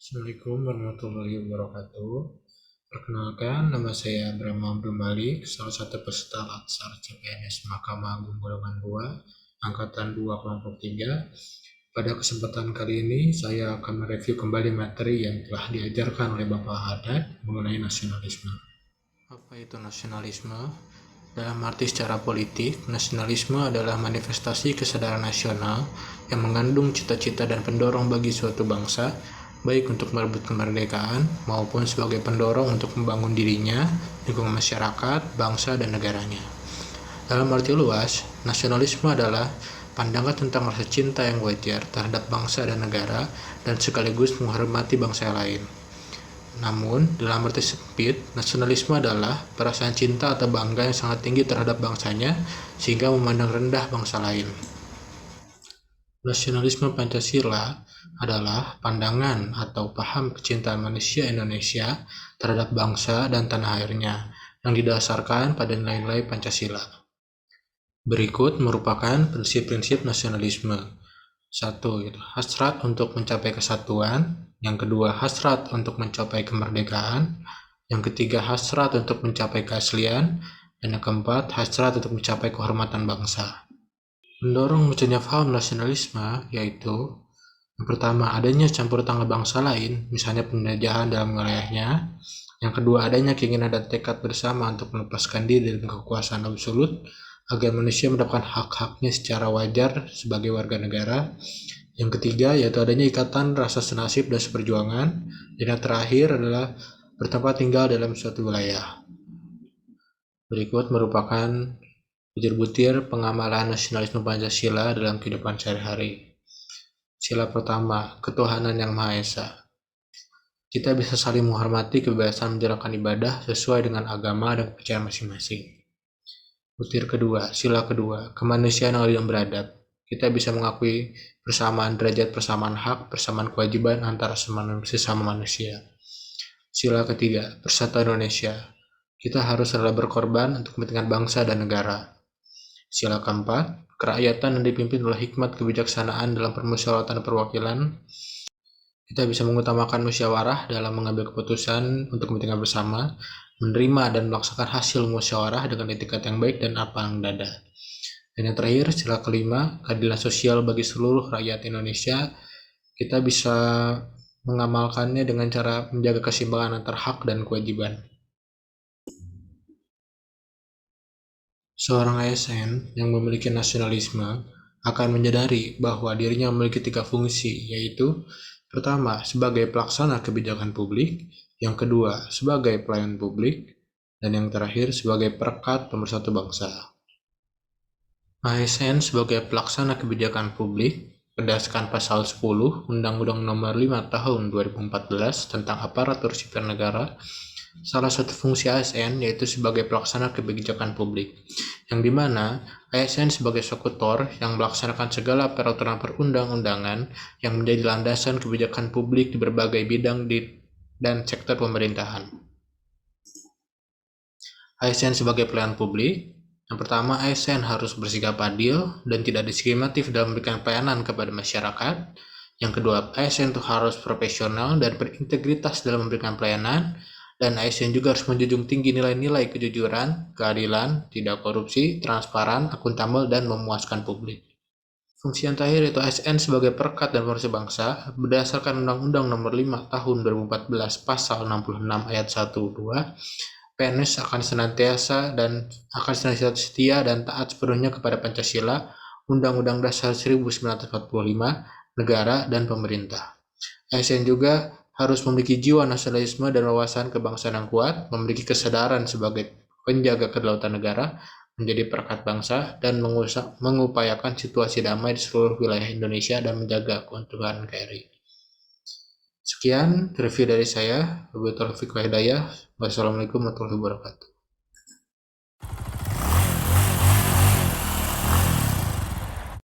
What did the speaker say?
Assalamualaikum warahmatullahi wabarakatuh. Perkenalkan, nama saya Abraham Abdul Malik, salah satu peserta Latsar CPNS Mahkamah Agung Golongan 2, Angkatan 2 Kelompok 3. Pada kesempatan kali ini, saya akan mereview kembali materi yang telah diajarkan oleh Bapak Haddad mengenai nasionalisme. Apa itu nasionalisme? Dalam arti secara politik, nasionalisme adalah manifestasi kesadaran nasional yang mengandung cita-cita dan pendorong bagi suatu bangsa, baik untuk merebut kemerdekaan maupun sebagai pendorong untuk membangun dirinya, lingkungan masyarakat, bangsa, dan negaranya. Dalam arti luas, nasionalisme adalah pandangan tentang rasa cinta yang wajar terhadap bangsa dan negara dan sekaligus menghormati bangsa lain. Namun, dalam arti sempit, nasionalisme adalah perasaan cinta atau bangga yang sangat tinggi terhadap bangsanya sehingga memandang rendah bangsa lain. Nasionalisme Pancasila adalah pandangan atau paham kecintaan manusia Indonesia terhadap bangsa dan tanah airnya yang didasarkan pada nilai-nilai Pancasila. Berikut merupakan prinsip-prinsip nasionalisme. 1. Hasrat untuk mencapai kesatuan. Yang kedua, hasrat untuk mencapai kemerdekaan. Yang ketiga, hasrat untuk mencapai keaslian. Dan yang keempat, hasrat untuk mencapai kehormatan bangsa. Mendorong munculnya paham nasionalisme yaitu yang pertama, adanya campur tangan bangsa lain, misalnya penjajahan dalam wilayahnya. Yang kedua, adanya keinginan dan tekad bersama untuk melepaskan diri dari kekuasaan absolut agar manusia mendapatkan hak-haknya secara wajar sebagai warga negara. Yang ketiga, yaitu adanya ikatan rasa senasib dan seperjuangan. Dan yang terakhir adalah bertempat tinggal dalam suatu wilayah. Berikut merupakan butir-butir pengamalan nasionalisme Pancasila dalam kehidupan sehari-hari. Sila pertama, ketuhanan yang Maha Esa. Kita bisa saling menghormati kebebasan menjalankan ibadah sesuai dengan agama dan kepercayaan masing-masing. Butir kedua, sila kedua, kemanusiaan yang adil dan beradab. Kita bisa mengakui persamaan derajat, persamaan hak, persamaan kewajiban antara sesama manusia. Sila ketiga, persatuan Indonesia. Kita harus rela berkorban untuk kepentingan bangsa dan negara. Sila keempat, kerakyatan yang dipimpin oleh hikmat kebijaksanaan dalam permusyawaratan dan perwakilan. Kita bisa mengutamakan musyawarah dalam mengambil keputusan untuk kepentingan bersama, menerima dan melaksanakan hasil musyawarah dengan etikat yang baik dan lapang dada. Dan yang terakhir, sila kelima, keadilan sosial bagi seluruh rakyat Indonesia. Kita bisa mengamalkannya dengan cara menjaga keseimbangan antara hak dan kewajiban. Seorang ASN yang memiliki nasionalisme akan menyadari bahwa dirinya memiliki 3 fungsi, yaitu pertama, sebagai pelaksana kebijakan publik, yang kedua, sebagai pelayan publik, dan yang terakhir, sebagai perekat pemersatu bangsa. ASN sebagai pelaksana kebijakan publik berdasarkan pasal 10 Undang-Undang Nomor 5 Tahun 2014 tentang Aparatur Sipil Negara. Salah satu fungsi ASN yaitu sebagai pelaksana kebijakan publik, yang dimana ASN sebagai eksekutor yang melaksanakan segala peraturan perundang-undangan yang menjadi landasan kebijakan publik di berbagai bidang dan sektor pemerintahan. ASN sebagai pelayan publik, yang pertama, ASN harus bersikap adil dan tidak diskriminatif dalam memberikan pelayanan kepada masyarakat. Yang kedua, ASN itu harus profesional dan berintegritas dalam memberikan pelayanan. Dan ASN juga harus menjunjung tinggi nilai-nilai kejujuran, keadilan, tidak korupsi, transparan, akuntabel, dan memuaskan publik. Fungsi yang terakhir yaitu ASN sebagai perekat dan pemersatu bangsa berdasarkan Undang-Undang Nomor 5 Tahun 2014 Pasal 66 Ayat 1-2. PNS akan senantiasa setia dan taat sepenuhnya kepada Pancasila, Undang-Undang Dasar 1945, negara, dan pemerintah. ASN juga harus memiliki jiwa nasionalisme dan wawasan kebangsaan yang kuat, memiliki kesadaran sebagai penjaga kedaulatan negara, menjadi perekat bangsa, dan mengupayakan situasi damai di seluruh wilayah Indonesia dan menjaga keutuhan NKRI. Sekian review dari saya. Wabillahi taufiq wal hidayah. Wassalamualaikum warahmatullahi wabarakatuh.